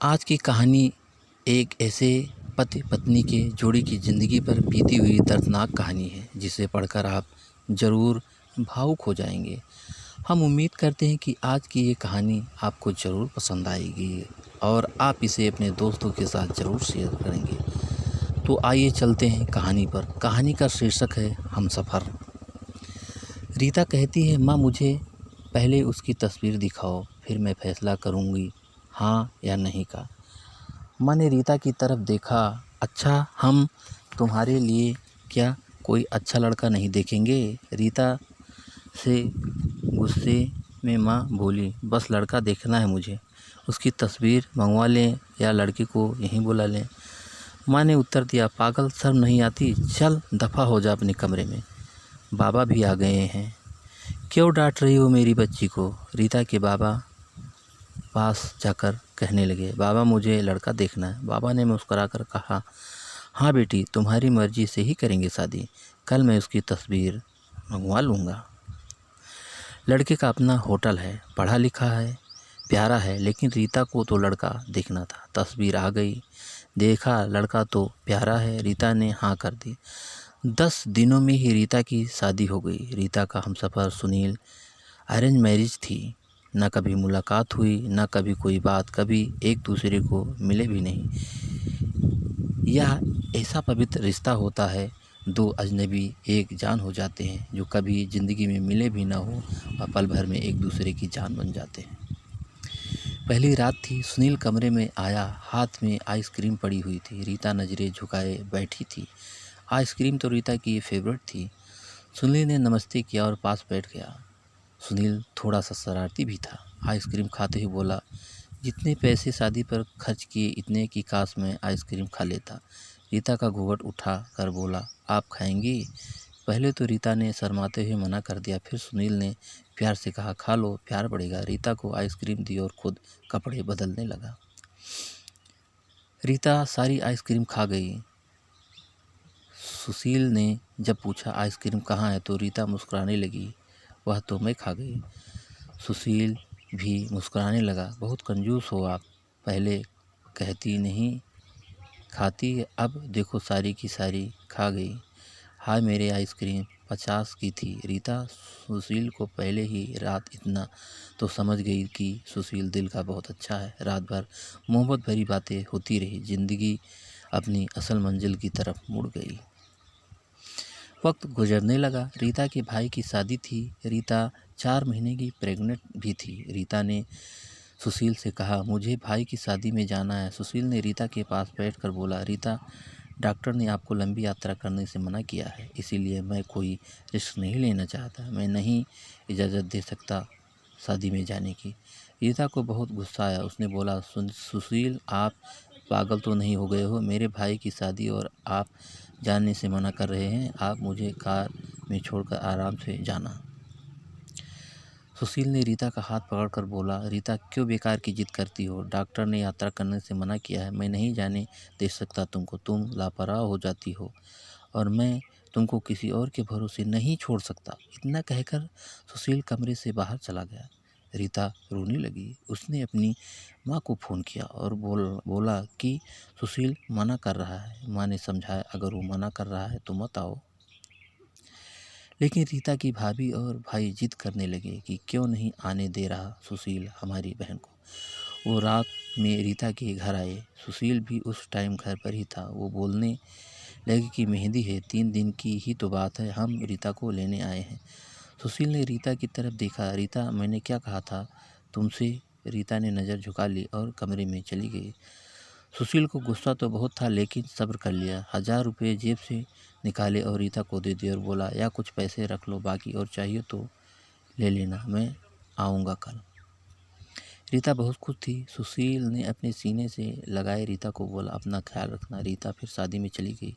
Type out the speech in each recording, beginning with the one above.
आज की कहानी एक ऐसे पति पत्नी के जोड़ी की ज़िंदगी पर बीती हुई दर्दनाक कहानी है जिसे पढ़कर आप ज़रूर भावुक हो जाएंगे। हम उम्मीद करते हैं कि आज की ये कहानी आपको ज़रूर पसंद आएगी और आप इसे अपने दोस्तों के साथ ज़रूर शेयर करेंगे। तो आइए चलते हैं कहानी पर। कहानी का शीर्षक है हमसफ़र। रीता कहती है, माँ मुझे पहले उसकी तस्वीर दिखाओ, फिर मैं फ़ैसला करूँगी हाँ या नहीं का। माँ ने रीता की तरफ देखा। अच्छा, हम तुम्हारे लिए क्या कोई अच्छा लड़का नहीं देखेंगे? रीता से गुस्से में माँ बोली, बस लड़का देखना है मुझे, उसकी तस्वीर मंगवा लें या लड़की को यहीं बुला लें। माँ ने उत्तर दिया, पागल, शर्म नहीं आती? चल दफ़ा हो जा अपने कमरे में, बाबा भी आ गए हैं। क्यों डांट रही हो मेरी बच्ची को? रीता के बाबा पास जाकर कहने लगे, बाबा मुझे लड़का देखना है। बाबा ने मुस्कुराकर कहा, हाँ बेटी, तुम्हारी मर्जी से ही करेंगे शादी, कल मैं उसकी तस्वीर मंगवा लूँगा। लड़के का अपना होटल है, पढ़ा लिखा है, प्यारा है, लेकिन रीता को तो लड़का देखना था। तस्वीर आ गई, देखा, लड़का तो प्यारा है। रीता ने हाँ कर दी। 10 दिनों में ही रीता की शादी हो गई। रीता का हमसफ़र सुनील अरेंज मैरिज थी। न कभी मुलाकात हुई, न कभी कोई बात, कभी एक दूसरे को मिले भी नहीं। यह ऐसा पवित्र रिश्ता होता है, दो अजनबी एक जान हो जाते हैं, जो कभी ज़िंदगी में मिले भी ना हो और पल भर में एक दूसरे की जान बन जाते हैं। पहली रात थी। सुनील कमरे में आया, हाथ में आइसक्रीम पड़ी हुई थी। रीता नज़रें झुकाए बैठी थी। आइसक्रीम तो रीता की फेवरेट थी। सुनील ने नमस्ते किया और पास बैठ गया। सुनील थोड़ा सा शरारती भी था। आइसक्रीम खाते हुए बोला, जितने पैसे शादी पर खर्च किए इतने की काश मैं आइसक्रीम खा लेता। रीता का घूंघट उठा कर बोला, आप खाएंगी? पहले तो रीता ने शर्माते हुए मना कर दिया, फिर सुनील ने प्यार से कहा, खा लो, प्यार बढ़ेगा। रीता को आइसक्रीम दी और खुद कपड़े बदलने लगा। रीता सारी आइसक्रीम खा गई। सुशील ने जब पूछा आइसक्रीम कहाँ है तो रीता मुस्कुराने लगी, वह तो मैं खा गई। सुशील भी मुस्कुराने लगा, बहुत कंजूस हो आप, पहले कहती नहीं खाती, अब देखो सारी की सारी खा गई। हाय मेरे आइसक्रीम 50 की थी। रीता सुशील को पहले ही रात इतना तो समझ गई कि सुशील दिल का बहुत अच्छा है। रात भर मोहब्बत भरी बातें होती रही। ज़िंदगी अपनी असल मंजिल की तरफ मुड़ गई। वक्त गुजरने लगा। रीता के भाई की शादी थी। रीता 4 महीने की प्रेग्नेंट भी थी। रीता ने सुशील से कहा, मुझे भाई की शादी में जाना है। सुशील ने रीता के पास बैठकर बोला, रीता, डॉक्टर ने आपको लंबी यात्रा करने से मना किया है, इसीलिए मैं कोई रिस्क नहीं लेना चाहता। मैं नहीं इजाज़त दे सकता शादी में जाने की। रीता को बहुत गुस्सा आया। उसने बोला, सुशील, आप पागल तो नहीं हो गए हो? मेरे भाई की शादी और आप जानने से मना कर रहे हैं। आप मुझे कार में छोड़कर आराम से जाना। सुशील ने रीता का हाथ पकड़कर बोला, रीता, क्यों बेकार की जिद करती हो? डॉक्टर ने यात्रा करने से मना किया है। मैं नहीं जाने दे सकता तुमको। तुम लापरवाह हो जाती हो और मैं तुमको किसी और के भरोसे नहीं छोड़ सकता। इतना कहकर सुशील कमरे से बाहर चला गया। रीता रोने लगी। उसने अपनी माँ को फ़ोन किया और बोला कि सुशील मना कर रहा है। माँ ने समझाया, अगर वो मना कर रहा है तो मत आओ। लेकिन रीता की भाभी और भाई जिद करने लगे कि क्यों नहीं आने दे रहा सुशील हमारी बहन को। वो रात में रीता के घर आए। सुशील भी उस टाइम घर पर ही था। वो बोलने लगे कि मेहंदी है, 3 दिन की ही तो बात है, हम रीता को लेने आए हैं। सुशील ने रीता की तरफ देखा। रीता, मैंने क्या कहा था तुमसे? रीता ने नज़र झुका ली और कमरे में चली गई। सुशील को गुस्सा तो बहुत था, लेकिन सब्र कर लिया। 1000 रुपये जेब से निकाले और रीता को दे दिए और बोला, या कुछ पैसे रख लो, बाकी और चाहिए तो ले लेना, मैं आऊँगा कल। रीता बहुत खुश थी। सुशील ने अपने सीने से लगाए रीता को बोला, अपना ख्याल रखना। रीता फिर शादी में चली गई।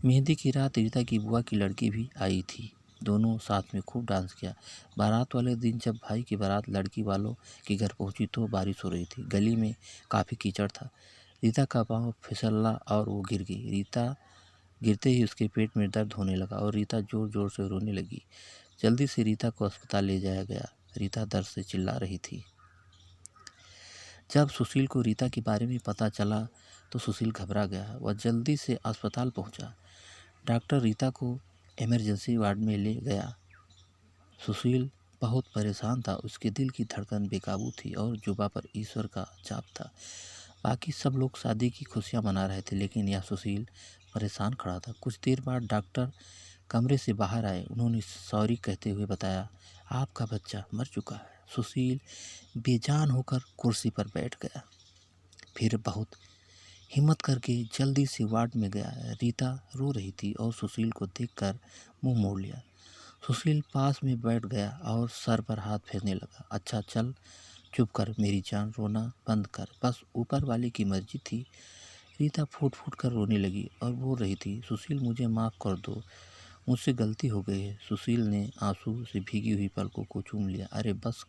मेहंदी की रात रीता की बुआ की लड़की भी आई थी। दोनों साथ में खूब डांस किया। बारात वाले दिन जब भाई की बारात लड़की वालों के घर पहुंची तो बारिश हो रही थी। गली में काफ़ी कीचड़ था। रीता का पाँव फिसला और वो गिर गई। रीता गिरते ही उसके पेट में दर्द होने लगा और रीता ज़ोर ज़ोर से रोने लगी। जल्दी से रीता को अस्पताल ले जाया गया। रीता दर्द से चिल्ला रही थी। जब सुशील को रीता के बारे में पता चला तो सुशील घबरा गया। वह जल्दी से अस्पताल पहुंचा। डॉक्टर रीता को इमरजेंसी वार्ड में ले गया। सुशील बहुत परेशान था। उसके दिल की धड़कन बेकाबू थी और जुबां पर ईश्वर का जाप था। बाकी सब लोग शादी की खुशियां मना रहे थे, लेकिन यह सुशील परेशान खड़ा था। कुछ देर बाद डॉक्टर कमरे से बाहर आए। उन्होंने सॉरी कहते हुए बताया, आपका बच्चा मर चुका है। सुशील बेजान होकर कुर्सी पर बैठ गया। फिर बहुत हिम्मत करके जल्दी से वार्ड में गया। रीता रो रही थी और सुशील को देखकर मुंह मोड़ लिया। सुशील पास में बैठ गया और सर पर हाथ फेरने लगा। अच्छा चल, चुप कर मेरी जान, रोना बंद कर, बस ऊपर वाले की मर्जी थी। रीता फूट फूट कर रोने लगी और बोल रही थी, सुशील मुझे माफ़ कर दो, मुझसे गलती हो गई है। सुशील ने आंसू से भीगी हुई पलकों को चूम लिया। अरे बस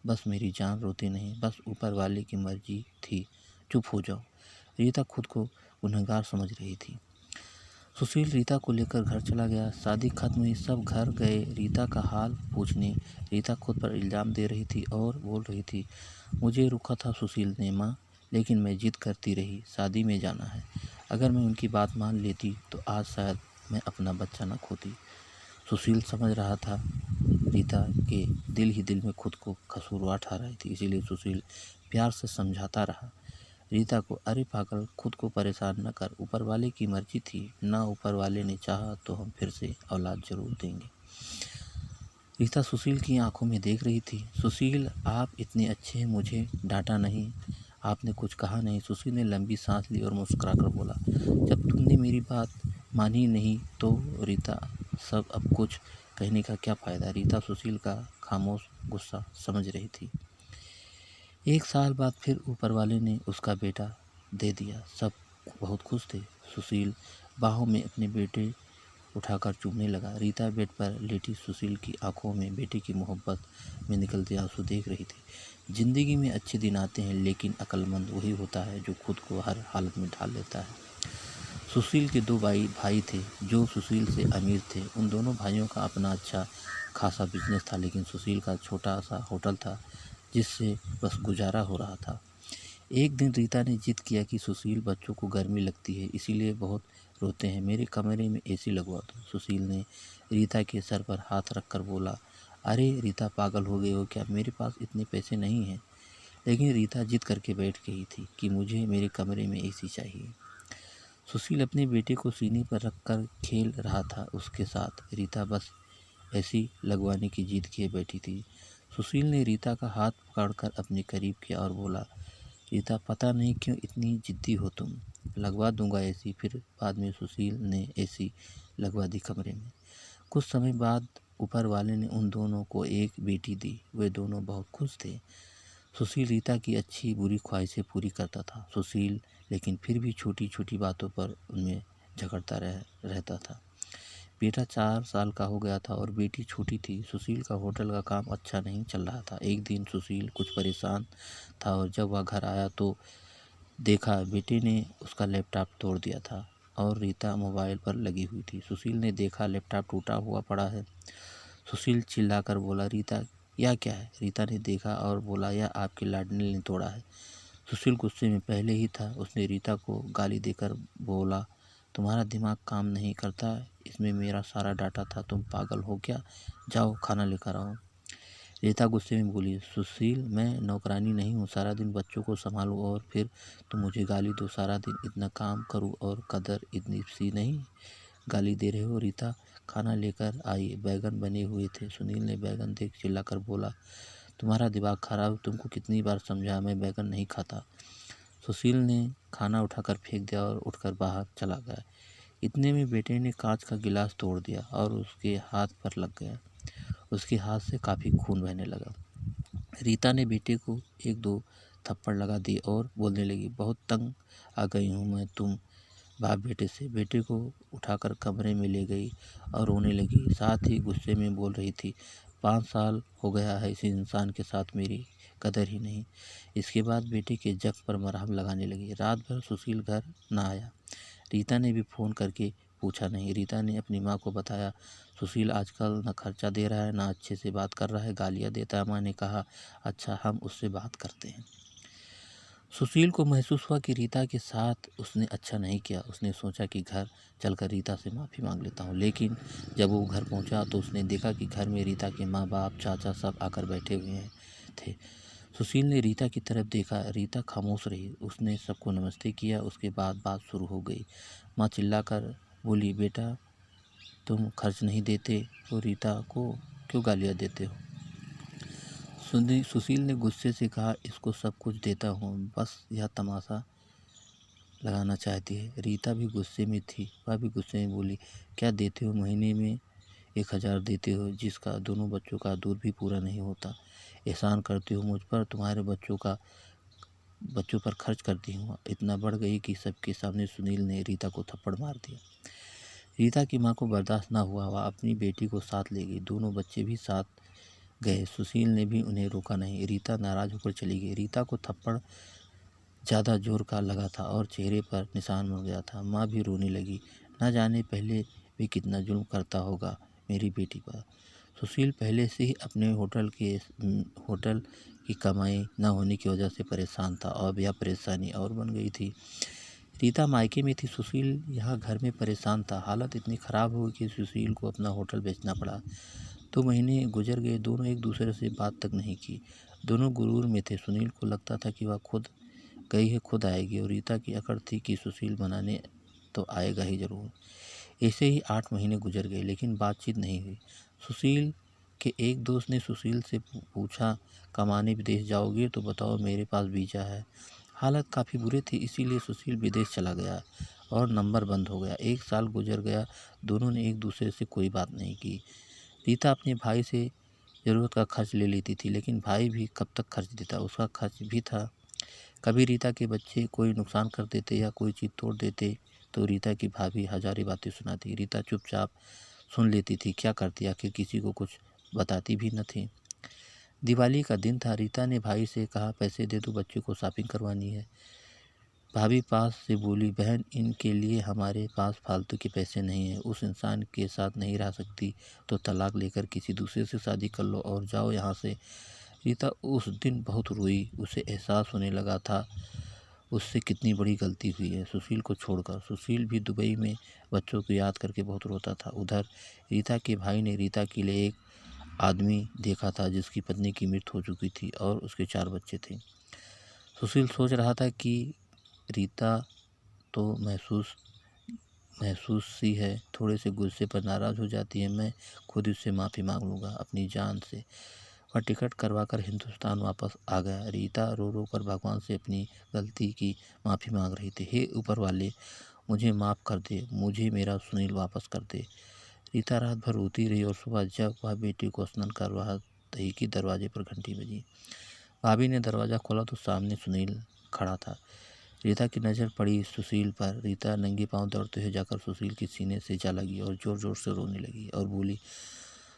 बस मेरी जान, रोती नहीं, बस ऊपर वाले की मर्जी थी, चुप हो जाओ। रीता खुद को गुनहगार समझ रही थी। सुशील रीता को लेकर घर चला गया। शादी खत्म हुई, सब घर गए रीता का हाल पूछने। रीता खुद पर इल्ज़ाम दे रही थी और बोल रही थी, मुझे रोका था सुशील ने माँ, लेकिन मैं जिद करती रही, शादी में जाना है। अगर मैं उनकी बात मान लेती तो आज शायद मैं अपना बच्चा न खोती। सुशील समझ रहा था रीता के दिल ही दिल में खुद को कसूरवार ठहराई थी, इसीलिए सुशील प्यार से समझाता रहा रीता को, अरे पागल, खुद को परेशान न कर, ऊपर वाले की मर्जी थी ना, ऊपर वाले ने चाहा तो हम फिर से औलाद जरूर देंगे। रीता सुशील की आंखों में देख रही थी। सुशील आप इतने अच्छे हैं, मुझे डांटा नहीं, आपने कुछ कहा नहीं। सुशील ने लंबी सांस ली और मुस्कुराकर बोला, जब तुमने मेरी बात मानी नहीं तो रीता सब अब कुछ कहने का क्या फ़ायदा। रीता सुशील का खामोश गुस्सा समझ रही थी। 1 साल बाद फिर ऊपर वाले ने उसका बेटा दे दिया। सब बहुत खुश थे। सुशील बाहों में अपने बेटे उठाकर चूमने लगा। रीता बेड पर लेटी सुशील की आंखों में बेटे की मोहब्बत में निकलते आंसू देख रही थी। जिंदगी में अच्छे दिन आते हैं, लेकिन अक्लमंद वही होता है जो खुद को हर हालत में ढाल लेता है। सुशील के 2 भाई थे जो सुशील से अमीर थे। उन दोनों भाइयों का अपना अच्छा खासा बिजनेस था, लेकिन सुशील का छोटा सा होटल था जिससे बस गुजारा हो रहा था। एक दिन रीता ने जिद किया कि सुशील, बच्चों को गर्मी लगती है, इसीलिए बहुत रोते हैं, मेरे कमरे में एसी लगवा दो। सुशील ने रीता के सर पर हाथ रखकर बोला, अरे रीता, पागल हो गई हो क्या, मेरे पास इतने पैसे नहीं हैं। लेकिन रीता जिद करके बैठ गई थी कि मुझे मेरे कमरे में एसी चाहिए। सुशील अपने बेटे को सीने पर रखकर खेल रहा था उसके साथ। रीता बस एसी लगवाने की जिद किए बैठी थी। सुशील ने रीता का हाथ पकड़कर अपने करीब किया और बोला, रीता, पता नहीं क्यों इतनी जिद्दी हो तुम, लगवा दूंगा एसी। फिर बाद में सुशील ने एसी लगवा दी कमरे में। कुछ समय बाद ऊपर वाले ने उन दोनों को एक बेटी दी। वे दोनों बहुत खुश थे। सुशील रीता की अच्छी बुरी ख्वाहिशें पूरी करता था। सुशील लेकिन फिर भी छोटी छोटी बातों पर उनमें झगड़ता रहता था। बेटा 4 साल का हो गया था और बेटी छोटी थी। सुशील का होटल का काम अच्छा नहीं चल रहा था। एक दिन सुशील कुछ परेशान था और जब वह घर आया तो देखा बेटे ने उसका लैपटॉप तोड़ दिया था और रीता मोबाइल पर लगी हुई थी। सुशील ने देखा लैपटॉप टूटा हुआ पड़ा है। सुशील चिल्लाकर बोला, रीता, यह क्या है। रीता ने देखा और बोला, यह आपके लाडली ने तोड़ा है। सुशील गुस्से में पहले ही था। उसने रीता को गाली देकर बोला, तुम्हारा दिमाग काम नहीं करता, इसमें मेरा सारा डाटा था, तुम पागल हो क्या, जाओ खाना लेकर आओ। रीता गुस्से में बोली, सुशील, मैं नौकरानी नहीं हूँ, सारा दिन बच्चों को संभालूँ और फिर तुम मुझे गाली दो, सारा दिन इतना काम करूँ और कदर इतनी सी नहीं, गाली दे रहे हो। रीता खाना लेकर आई। बैगन बने हुए थे। सुनील ने बैगन देख चिल्लाकर बोला, तुम्हारा दिमाग खराब, तुमको कितनी बार समझा, मैं बैगन नहीं खाता। सुशील ने खाना उठाकर फेंक दिया और उठकर बाहर चला गया। इतने में बेटे ने कांच का गिलास तोड़ दिया और उसके हाथ पर लग गया। उसके हाथ से काफ़ी खून बहने लगा। रीता ने बेटे को 1-2 थप्पड़ लगा दिए और बोलने लगी, बहुत तंग आ गई हूँ मैं तुम बाप बेटे से। बेटे को उठाकर कमरे में ले गई और रोने लगी, साथ ही गुस्से में बोल रही थी, 5 साल हो गया है इस इंसान के साथ, मेरी कदर ही नहीं। इसके बाद बेटे के जख्म पर मरहम लगाने लगी। रात भर सुशील घर न आया। रीता ने भी फ़ोन करके पूछा नहीं। रीता ने अपनी माँ को बताया, सुशील आजकल न खर्चा दे रहा है, ना अच्छे से बात कर रहा है, गालियाँ देता है। माँ ने कहा, अच्छा हम उससे बात करते हैं। सुशील को महसूस हुआ कि रीता के साथ उसने अच्छा नहीं किया। उसने सोचा कि घर चलकर रीता से माफ़ी मांग लेता हूँ। लेकिन जब वो घर पहुँचा तो उसने देखा कि घर में रीता के माँ बाप, चाचा सब आकर बैठे हुए थे। सुशील ने रीता की तरफ देखा। रीता खामोश रही। उसने सबको नमस्ते किया। उसके बाद बात शुरू हो गई। माँ चिल्लाकर बोली, बेटा तुम खर्च नहीं देते तो रीता को क्यों गालियाँ देते हो? सुशील ने गुस्से से कहा, इसको सब कुछ देता हूँ, बस यह तमाशा लगाना चाहती है। रीता भी गुस्से में थी। वह भी गुस्से में बोली, क्या देते हो? महीने में 1000 देते हो, जिसका दोनों बच्चों का दूध भी पूरा नहीं होता। एहसान करते हो मुझ पर, तुम्हारे बच्चों पर खर्च करती हूँ। इतना बढ़ गई कि सबके सामने सुनील ने रीता को थप्पड़ मार दिया। रीता की माँ को बर्दाश्त न हुआ। वह अपनी बेटी को साथ ले गई। दोनों बच्चे भी साथ गए। सुशील ने भी उन्हें रोका नहीं। रीता नाराज होकर चली गई। रीता को थप्पड़ ज़्यादा जोर का लगा था और चेहरे पर निशान बन गया था। माँ भी रोने लगी। न जाने पहले भी कितना जुल्म करता होगा मेरी बेटी पर। सुशील पहले से ही अपने होटल की कमाई न होने की वजह से परेशान था और यह परेशानी और बन गई थी। रीता मायके में थी। सुशील यहाँ घर में परेशान था। हालत इतनी ख़राब हो गई कि सुशील को अपना होटल बेचना पड़ा। 2 महीने गुजर गए। दोनों एक दूसरे से बात तक नहीं की। दोनों गुरूर में थे। सुनील को लगता था कि वह खुद गई है खुद आएगी, और रीता की अकड़ थी कि सुशील बनाने तो आएगा ही ज़रूर। ऐसे ही 8 महीने गुजर गए, लेकिन बातचीत नहीं हुई। सुशील के एक दोस्त ने सुशील से पूछा, कमाने विदेश जाओगे? तो बताओ, मेरे पास वीज़ा है। हालत काफ़ी बुरी थी, इसीलिए सुशील विदेश चला गया और नंबर बंद हो गया। 1 साल गुजर गया। दोनों ने एक दूसरे से कोई बात नहीं की। रीता अपने भाई से ज़रूरत का खर्च ले लेती थी, लेकिन भाई भी कब तक खर्च देता? उसका खर्च भी था। कभी रीता के बच्चे कोई नुकसान कर देते या कोई चीज़ तोड़ देते तो रीता की भाभी हज़ारों बातें सुनाती। रीता चुपचाप सुन लेती थी। क्या करती? आखिर किसी को कुछ बताती भी न थी। दिवाली का दिन था। रीता ने भाई से कहा, पैसे दे दो, बच्चे को शॉपिंग करवानी है। भाभी पास से बोली, बहन इनके लिए हमारे पास फालतू के पैसे नहीं हैं। उस इंसान के साथ नहीं रह सकती तो तलाक लेकर किसी दूसरे से शादी कर लो और जाओ यहाँ से। रीता उस दिन बहुत रोई। उसे एहसास होने लगा था उससे कितनी बड़ी गलती हुई है सुशील को छोड़कर। सुशील भी दुबई में बच्चों को याद करके बहुत रोता था। उधर रीता के भाई ने रीता के लिए एक आदमी देखा था जिसकी पत्नी की मृत्यु हो चुकी थी और उसके 4 बच्चे थे। सुशील सोच रहा था कि रीता तो महसूस सी है, थोड़े से गुस्से पर नाराज़ हो जाती है। मैं खुद उससे माफ़ी मांग लूँगा अपनी जान से। वह टिकट करवाकर हिंदुस्तान वापस आ गया। रीता रो रो कर भगवान से अपनी गलती की माफ़ी मांग रही थी। हे ऊपर वाले, मुझे माफ़ कर दे, मुझे मेरा सुनील वापस कर दे। रीता रात भर रोती रही और सुबह जब वह बेटी को स्नान करवा रही कि दरवाजे पर घंटी बजी। भाभी ने दरवाज़ा खोला तो सामने सुनील खड़ा था। रीता की नज़र पड़ी सुशील पर। रीता नंगे पांव दौड़ते हुए जाकर सुशील के सीने से जा लगी और ज़ोर ज़ोर से रोने लगी और बोली,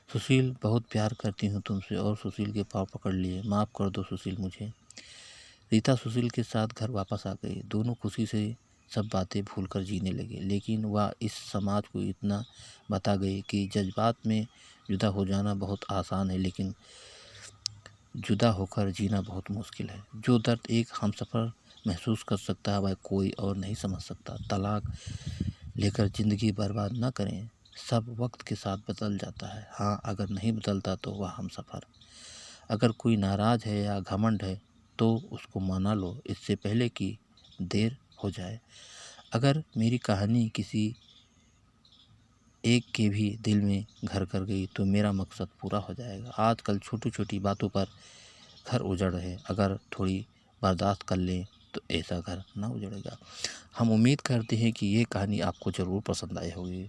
सुशील बहुत प्यार करती हूँ तुमसे। और सुशील के पाँव पकड़ लिए। माफ़ कर दो सुशील मुझे। रीता सुशील के साथ घर वापस आ गई। दोनों खुशी से सब बातें भूलकर जीने लगे। लेकिन वह इस समाज को इतना बता गई कि जज्बात में जुदा हो जाना बहुत आसान है, लेकिन जुदा होकर जीना बहुत मुश्किल है। जो दर्द एक हमसफ़र महसूस कर सकता है वह कोई और नहीं समझ सकता। तलाक लेकर ज़िंदगी बर्बाद न करें। सब वक्त के साथ बदल जाता है। हाँ, अगर नहीं बदलता तो वह हमसफ़र। अगर कोई नाराज़ है या घमंड है तो उसको मना लो, इससे पहले कि देर हो जाए। अगर मेरी कहानी किसी एक के भी दिल में घर कर गई तो मेरा मकसद पूरा हो जाएगा। आजकल छोटी छोटी बातों पर घर उजड़ रहे। अगर थोड़ी बर्दाश्त कर लें तो ऐसा घर ना उजड़ेगा। हम उम्मीद करते हैं कि ये कहानी आपको ज़रूर पसंद आई होगी।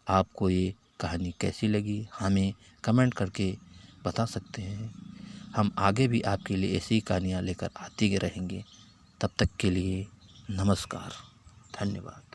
आपको ये कहानी कैसी लगी हमें कमेंट करके बता सकते हैं। हम आगे भी आपके लिए ऐसी कहानियाँ लेकर आते रहेंगे। तब तक के लिए नमस्कार, धन्यवाद।